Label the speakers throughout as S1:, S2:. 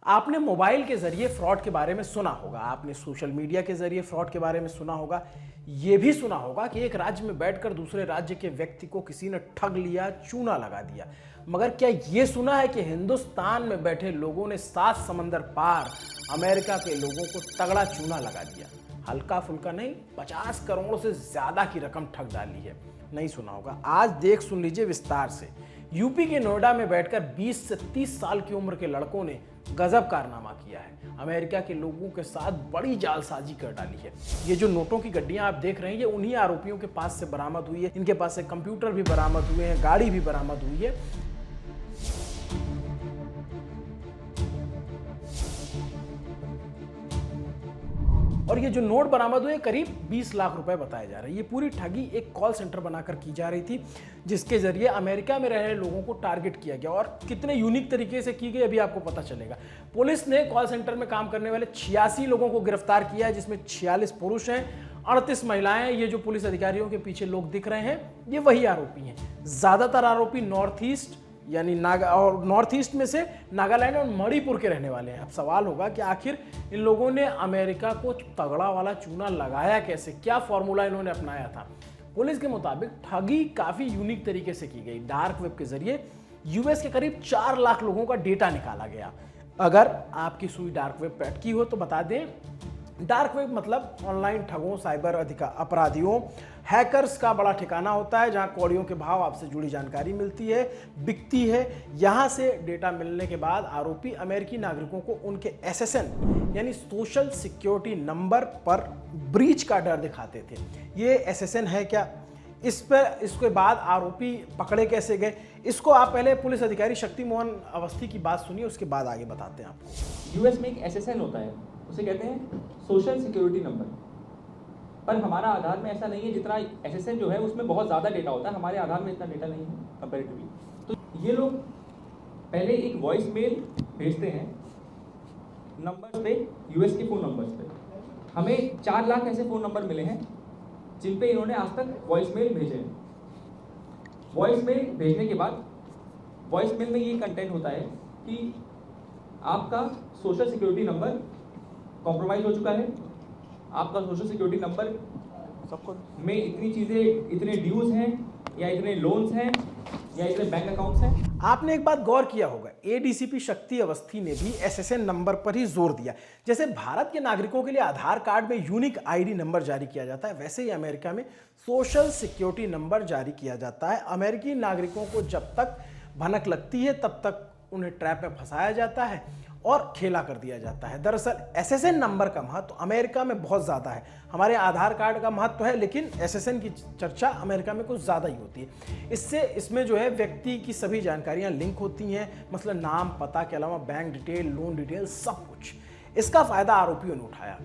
S1: आपने मोबाइल के जरिए फ्रॉड के बारे में सुना होगा, आपने सोशल मीडिया के जरिए फ्रॉड के बारे में सुना होगा, यह भी सुना होगा कि एक राज्य में बैठकर दूसरे राज्य के व्यक्ति को किसी ने ठग लिया, चूना लगा दिया। मगर क्या यह सुना है कि हिंदुस्तान में बैठे लोगों ने 7 समंदर पार अमेरिका के लोगों को तगड़ा चूना लगा दिया? हल्का फुल्का नहीं, 50 करोड़ से ज्यादा की रकम ठग डाली है। नहीं सुना होगा? आज देख सुन लीजिए विस्तार से। यूपी के नोएडा में बैठकर 20 से 30 साल की उम्र के लड़कों ने गजब कारनामा किया है। अमेरिका के लोगों के साथ बड़ी जालसाजी कर डाली है। ये जो नोटों की गड्डियां आप देख रहे हैं, ये उन्हीं आरोपियों के पास से बरामद हुई है। इनके पास से कंप्यूटर भी बरामद हुए हैं, गाड़ी भी बरामद हुई है। और ये जो नोट बरामद हुए करीब 20 लाख रुपए बताए जा रहे हैं। ये पूरी ठगी एक कॉल सेंटर बनाकर की जा रही थी, जिसके जरिए अमेरिका में रह रहे लोगों को टारगेट किया गया। और कितने यूनिक तरीके से की गई अभी आपको पता चलेगा। पुलिस ने कॉल सेंटर में काम करने वाले 86 लोगों को गिरफ्तार किया है, जिसमें 46 पुरुष हैं, 38 महिलाएं। ये जो पुलिस अधिकारियों के पीछे लोग दिख रहे हैं, ये वही आरोपी हैं। ज्यादातर आरोपी नॉर्थ ईस्ट यानी नॉर्थ ईस्ट में से नागालैंड और मणिपुर के रहने वाले हैं। अब सवाल होगा कि आखिर इन लोगों ने अमेरिका को तगड़ा वाला चूना लगाया कैसे? क्या फॉर्मूला इन्होंने अपनाया था? पुलिस के मुताबिक ठगी काफी यूनिक तरीके से की गई। डार्क वेब के जरिए यूएस के करीब 4 लाख लोगों का डेटा निकाला गया। अगर आपकी सुई डार्क वेब पे अटकी हो तो बता दें, डार्क वेब मतलब ऑनलाइन ठगों, साइबर अपराधियों, हैकर्स का बड़ा ठिकाना होता है, जहां कौड़ियों के भाव आपसे जुड़ी जानकारी मिलती है, बिकती है। यहां से डेटा मिलने के बाद आरोपी अमेरिकी नागरिकों को उनके एसएसएन यानी सोशल सिक्योरिटी नंबर पर ब्रीच का डर दिखाते थे। ये एसएसएन है क्या? इसके बाद आरोपी पकड़े कैसे गए? इसको आप पहले पुलिस अधिकारी शक्ति मोहन अवस्थी की बात सुनिए, उसके बाद आगे बताते हैं आपको।
S2: यूएस में एक एसएसएन होता है, उसे कहते हैं सोशल सिक्योरिटी नंबर। पर हमारा आधार में ऐसा नहीं है। जितना एसएसएन जो है उसमें बहुत ज़्यादा डेटा होता है, हमारे आधार में इतना डेटा नहीं है कंपैरेटिवली। तो ये लोग पहले एक वॉइस मेल भेजते हैं नंबर पे, यूएस के फ़ोन नंबर्स पे। हमें 4 लाख ऐसे फ़ोन नंबर मिले हैं जिन पे इन्होंने आज तक वॉइस मेल भेजे हैं। वॉइस मेल भेजने के बाद वॉइस मेल में ये कंटेंट होता है कि आपका सोशल सिक्योरिटी नंबर कॉम्प्रोमाइज़ हो चुका है, आपका सोशल सिक्योरिटी नंबर सबको में इतनी चीज़ें, इतने ड्यूज हैं या इतने लोन्स हैं या इतने बैंक अकाउंट्स हैं।
S1: आपने एक बात गौर किया होगा, एडीसीपी शक्ति अवस्थी ने भी एसएसएन नंबर पर ही जोर दिया। जैसे भारत के नागरिकों के लिए आधार कार्ड में यूनिक आईडी नंबर जारी किया जाता है, वैसे ही अमेरिका में सोशल सिक्योरिटी नंबर जारी किया जाता है। अमेरिकी नागरिकों को जब तक भनक लगती है तब तक उन्हें ट्रैप में फंसाया जाता है और खेला कर दिया जाता है। दरअसल एसएसएन नंबर का महत्व अमेरिका में बहुत ज़्यादा है। हमारे आधार कार्ड का महत्व है, लेकिन एसएसएन की चर्चा अमेरिका में कुछ ज़्यादा ही होती है। इसमें जो है व्यक्ति की सभी जानकारियां लिंक होती हैं, मतलब नाम, पता के अलावा बैंक डिटेल, लोन डिटेल, सब कुछ। इसका फ़ायदा आरोपियों ने उठाया।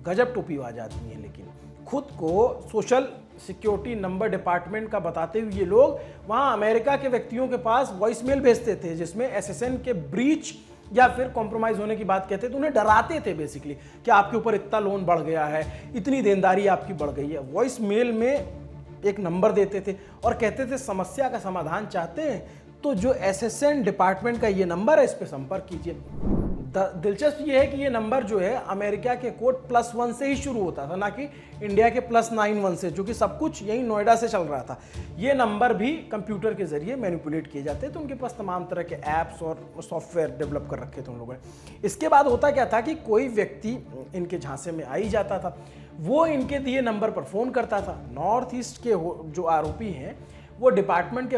S1: गजब टोपी आ जाती है, लेकिन खुद को सोशल सिक्योरिटी नंबर डिपार्टमेंट का बताते हुए ये लोग वहाँ अमेरिका के व्यक्तियों के पास वॉइसमेल भेजते थे, जिसमें एसएसएन के ब्रीच या फिर कॉम्प्रोमाइज होने की बात कहते थे। तो उन्हें डराते थे बेसिकली कि आपके ऊपर इतना लोन बढ़ गया है, इतनी देनदारी आपकी बढ़ गई है। वॉइस मेल में एक नंबर देते थे और कहते थे समस्या का समाधान चाहते हैं तो जो एसएसएन डिपार्टमेंट का ये नंबर है, इस पर संपर्क कीजिए। दिलचस्प ये है कि ये नंबर जो है अमेरिका के कोड +1 से ही शुरू होता था, ना कि इंडिया के +91 से, जो कि सब कुछ यही नोएडा से चल रहा था। ये नंबर भी कंप्यूटर के जरिए मैनिपुलेट किए जाते थे। तो उनके पास तमाम तरह के ऐप्स और सॉफ्टवेयर डेवलप कर रखे थे उन लोगों ने। इसके बाद होता क्या था कि कोई व्यक्ति इनके झांसे में आ ही जाता था, वो इनके दिए नंबर पर फ़ोन करता था। नॉर्थ ईस्ट के जो आरोपी हैं वो डिपार्टमेंट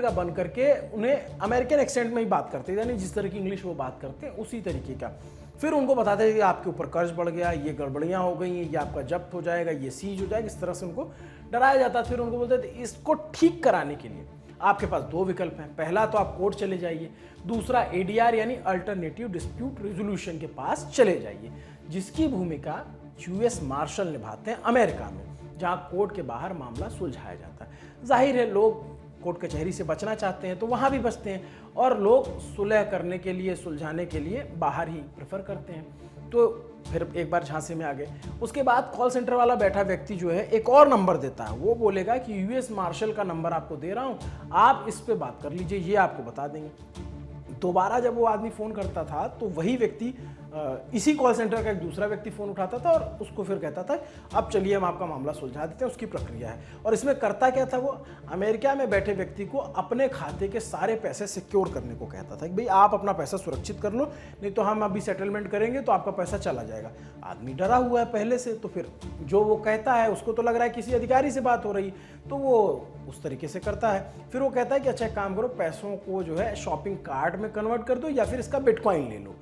S1: का बन करके उन्हें अमेरिकन एक्सेंट में ही बात करते थे, यानी जिस तरह की इंग्लिश वो बात करते हैं उसी तरीके का। फिर उनको बताते थे कि आपके ऊपर कर्ज बढ़ गया, ये गड़बड़ियाँ हो गई हैं, ये आपका जब्त हो जाएगा, ये सीज हो जाएगा। इस तरह से उनको डराया जाता। फिर उनको बोलते थे इसको ठीक कराने के लिए आपके पास 2 विकल्प हैं। पहला तो आप कोर्ट चले जाइए, दूसरा एडीआर यानी अल्टरनेटिव डिस्प्यूट रेजोल्यूशन के पास चले जाइए, जिसकी भूमिका यूएस मार्शल निभाते हैं अमेरिका में, जहां कोर्ट के बाहर मामला सुलझाया जाता है। जाहिर है लोग कोर्ट कचहरी से बचना चाहते हैं तो वहां भी बचते हैं, और लोग सुलह करने के लिए, सुलझाने के लिए बाहर ही प्रेफर करते हैं। तो फिर एक बार झांसे में आ गए। उसके बाद कॉल सेंटर वाला बैठा व्यक्ति जो है एक और नंबर देता है। वो बोलेगा कि यूएस मार्शल का नंबर आपको दे रहा हूं, आप इस पे बात कर लीजिए, ये आपको बता देंगे। दोबारा जब वो आदमी फ़ोन करता था तो वही व्यक्ति इसी कॉल सेंटर का एक दूसरा व्यक्ति फ़ोन उठाता था और उसको फिर कहता था अब चलिए हम आपका मामला सुलझा देते हैं, उसकी प्रक्रिया है। और इसमें करता क्या था, वो अमेरिका में बैठे व्यक्ति को अपने खाते के सारे पैसे सिक्योर करने को कहता था कि भाई आप अपना पैसा सुरक्षित कर लो, नहीं तो हम अभी सेटलमेंट करेंगे तो आपका पैसा चला जाएगा। आदमी डरा हुआ है पहले से, तो फिर जो वो कहता है उसको तो लग रहा है किसी अधिकारी से बात हो रही, तो वो उस तरीके से करता है। फिर वो कहता है कि अच्छा एक काम करो, पैसों को जो है शॉपिंग कार्ट में कन्वर्ट कर दो या फिर इसका बिटकॉइन ले लो,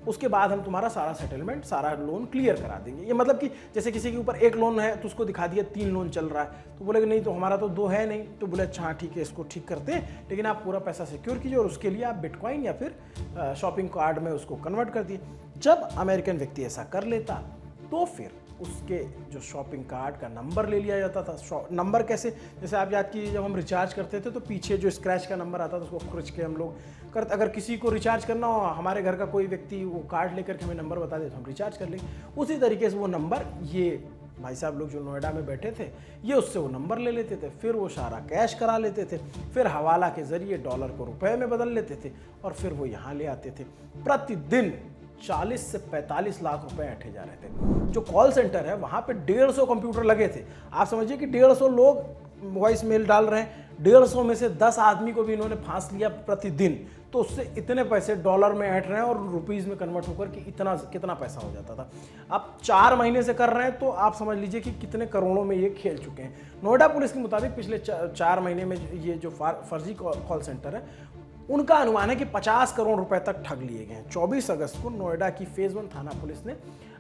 S1: उसके बाद हम तुम्हारा सारा सेटलमेंट, सारा लोन क्लियर करा देंगे। ये मतलब कि जैसे किसी के ऊपर एक लोन है तो उसको दिखा दिया 3 लोन चल रहा है, तो बोले कि नहीं तो हमारा तो 2 है नहीं, तो बोले अच्छा हाँ ठीक है इसको ठीक करते हैं, लेकिन आप पूरा पैसा सिक्योर कीजिए और उसके लिए आप बिटकॉइन या फिर शॉपिंग कार्ड में उसको कन्वर्ट कर दिए। जब अमेरिकन व्यक्ति ऐसा कर लेता तो फिर उसके जो शॉपिंग कार्ड का नंबर ले लिया जाता था। नंबर कैसे, जैसे आप याद कीजिए जब हम रिचार्ज करते थे तो पीछे जो स्क्रैच का नंबर आता था उसको खर्च के हम लोग करते, अगर किसी को रिचार्ज करना हो, हमारे घर का कोई व्यक्ति वो कार्ड लेकर के हमें नंबर बता दे तो हम रिचार्ज कर लेंगे। उसी तरीके से वो नंबर, ये भाई साहब लोग जो नोएडा में बैठे थे, ये उससे वो नंबर ले लेते थे, फिर वो सारा कैश करा लेते थे, फिर हवाला के जरिए डॉलर को रुपए में बदल लेते थे और फिर वो यहाँ ले आते थे। प्रतिदिन 40 से 45 लाख रुपए ऐंठे जा रहे थे। जो कॉल सेंटर है वहाँ पे 150 कंप्यूटर लगे थे। आप समझिए कि 150 लोग वॉइस मेल डाल रहे हैं, 150 में से 10 आदमी को भी इन्होंने फांस लिया प्रतिदिन, तो उससे इतने पैसे डॉलर में ऐंठ रहे हैं और रुपीज़ में कन्वर्ट होकर कि इतना कितना पैसा हो जाता था। अब 4 महीने से कर रहे हैं तो आप समझ लीजिए कि कितने करोड़ों में ये खेल चुके हैं। नोएडा पुलिस के मुताबिक पिछले 4 महीने में ये जो फर्जी कॉल सेंटर है उनका अनुमान है कि 50 करोड़ रुपए तक ठग लिए गए हैं। 24 अगस्त को नोएडा की फेज 1 थाना पुलिस ने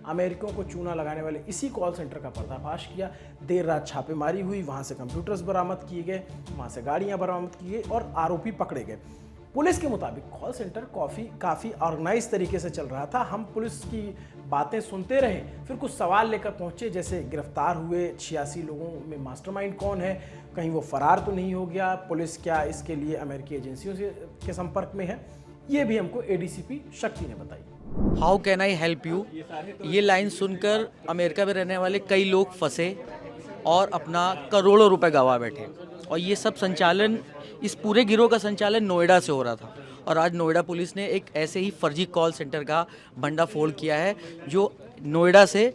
S1: अमेरिकियों को चूना लगाने वाले इसी कॉल सेंटर का पर्दाफाश किया। देर रात छापेमारी हुई, वहां से कंप्यूटर्स बरामद किए गए, वहां से गाड़ियां बरामद की गई और आरोपी पकड़े गए। पुलिस के मुताबिक कॉल सेंटर काफ़ी ऑर्गेनाइज तरीके से चल रहा था। हम पुलिस की बातें सुनते रहे, फिर कुछ सवाल लेकर पहुंचे, जैसे गिरफ्तार हुए 86 लोगों में मास्टरमाइंड कौन है, कहीं वो फरार तो नहीं हो गया, पुलिस क्या इसके लिए अमेरिकी एजेंसियों के संपर्क में है, ये भी हमको एडीसीपी शक्ति ने बताई।
S3: How can I help you, ये लाइन सुनकर अमेरिका में रहने वाले कई लोग फंसे और अपना करोड़ों रुपए गंवा बैठे। और ये सब संचालन, इस पूरे गिरोह का संचालन नोएडा से हो रहा था। और आज नोएडा पुलिस ने एक ऐसे ही फर्जी कॉल सेंटर का भंडाफोड़ किया है जो नोएडा से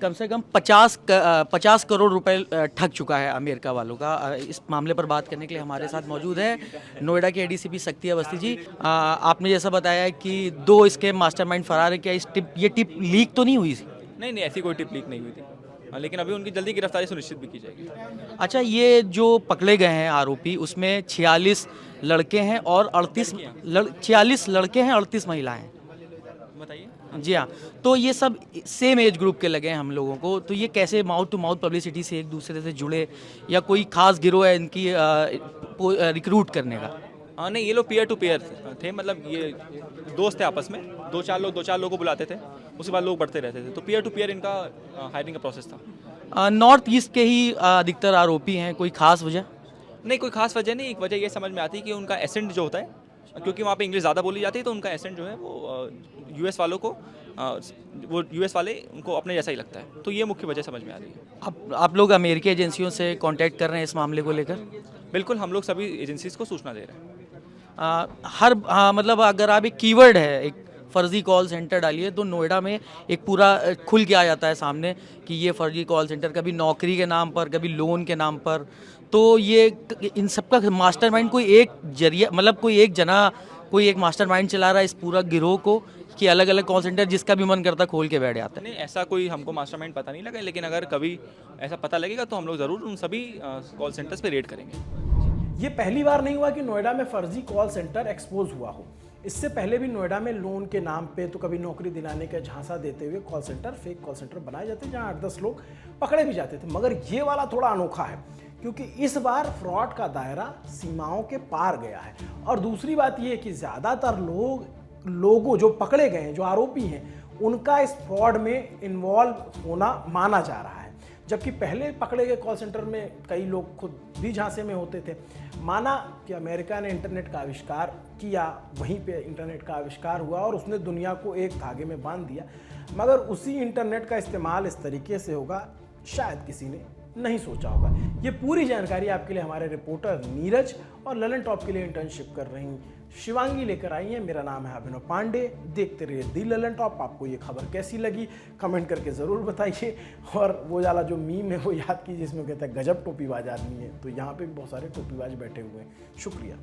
S3: कम 50 करोड़ रुपए ठग चुका है अमेरिका वालों का। इस मामले पर बात करने के लिए हमारे साथ मौजूद है नोएडा के एडीसीपी शक्ति अवस्थी जी। आपने जैसा बताया कि 2 इसके मास्टरमाइंड फरार है, क्या ये टिप लीक तो नहीं हुई थी?
S2: नहीं, ऐसी कोई टिप लीक नहीं हुई थी, लेकिन अभी उनकी जल्दी गिरफ्तारी सुनिश्चित भी की जाएगी।
S3: अच्छा, ये जो पकड़े गए हैं आरोपी, उसमें 46 लड़के हैं और 46 लड़के हैं, 38 महिलाएं हैं।
S2: बताइए।
S3: जी हाँ, तो ये सब सेम एज ग्रुप के लगे हैं हम लोगों को, तो ये कैसे माउथ टू माउथ पब्लिसिटी से एक दूसरे से जुड़े, या कोई खास गिरोह है इनकी रिक्रूट करने का?
S2: हाँ नहीं, ये लोग पीयर टू पीयर थे, मतलब ये दोस्त थे आपस में, 2-4 लोग को बुलाते थे, उसके बाद लोग बढ़ते रहते थे, तो पीयर टू पीयर इनका हायरिंग का प्रोसेस था।
S3: नॉर्थ ईस्ट के ही अधिकतर आरोपी हैं, कोई खास वजह?
S2: नहीं, कोई खास वजह नहीं। एक वजह ये समझ में आती है कि उनका एसेंट जो होता है, क्योंकि वहाँ पे इंग्लिश ज़्यादा बोली जाती है, तो उनका एसेंट जो है वो यूएस वालों को, वो यूएस वाले उनको अपने जैसा ही लगता है, तो ये मुख्य वजह समझ में आ रही है।
S3: आप लोग अमेरिकी एजेंसियों से कांटेक्ट कर रहे हैं इस मामले को लेकर?
S2: बिल्कुल, हम लोग सभी एजेंसीज को सूचना दे रहे हैं।
S3: मतलब अगर आप एक कीवर्ड है, एक फर्जी कॉल सेंटर डालिए तो नोएडा में एक पूरा खुल के आ जाता है सामने कि ये फर्जी कॉल सेंटर, कभी नौकरी के नाम पर, कभी लोन के नाम पर। तो ये इन सब का मास्टरमाइंड कोई एक जरिया, मतलब कोई एक मास्टरमाइंड चला रहा है इस पूरा गिरोह को, कि अलग अलग कॉल सेंटर जिसका भी मन करता खोल के बैठ जाता है?
S2: नहीं, ऐसा कोई हमको मास्टरमाइंड पता नहीं लगा, लेकिन अगर कभी ऐसा पता लगेगा तो हम लोग ज़रूर उन सभी कॉल सेंटर्स पे रेड करेंगे।
S1: ये पहली बार नहीं हुआ कि नोएडा में फर्जी कॉल सेंटर एक्सपोज हुआ हो। इससे पहले भी नोएडा में लोन के नाम पे तो कभी नौकरी दिलाने का झांसा देते हुए call centre, fake call centre बनाए जाते, जहां 8-10 लोग पकड़े भी जाते थे। मगर ये वाला थोड़ा अनोखा है, क्योंकि इस बार फ्रॉड का दायरा सीमाओं के पार गया है। और दूसरी बात यह है कि ज़्यादातर लोगों जो पकड़े गए हैं, जो आरोपी हैं, उनका इस फ्रॉड में इन्वॉल्व होना माना जा रहा है। जबकि पहले पकड़े गए कॉल सेंटर में कई लोग खुद भी झांसे में होते थे। माना कि अमेरिका ने इंटरनेट का आविष्कार किया, वहीं पे इंटरनेट का आविष्कार हुआ और उसने दुनिया को एक धागे में बांध दिया, मगर उसी इंटरनेट का इस्तेमाल इस तरीके से होगा शायद किसी ने नहीं सोचा होगा। ये पूरी जानकारी आपके लिए हमारे रिपोर्टर नीरज और ललन टॉप के लिए इंटर्नशिप कर रही शिवांगी लेकर आई हैं। मेरा नाम है अभिनव पांडे। देखते रहिए दी ललन टॉप। आपको ये खबर कैसी लगी कमेंट करके ज़रूर बताइए। और वो वाला जो मीम है वो याद कीजिए जिसमें कहता है गजब टोपीबाज आदमी है, तो यहाँ पे भी बहुत सारे टोपीबाज बैठे हुए हैं। शुक्रिया।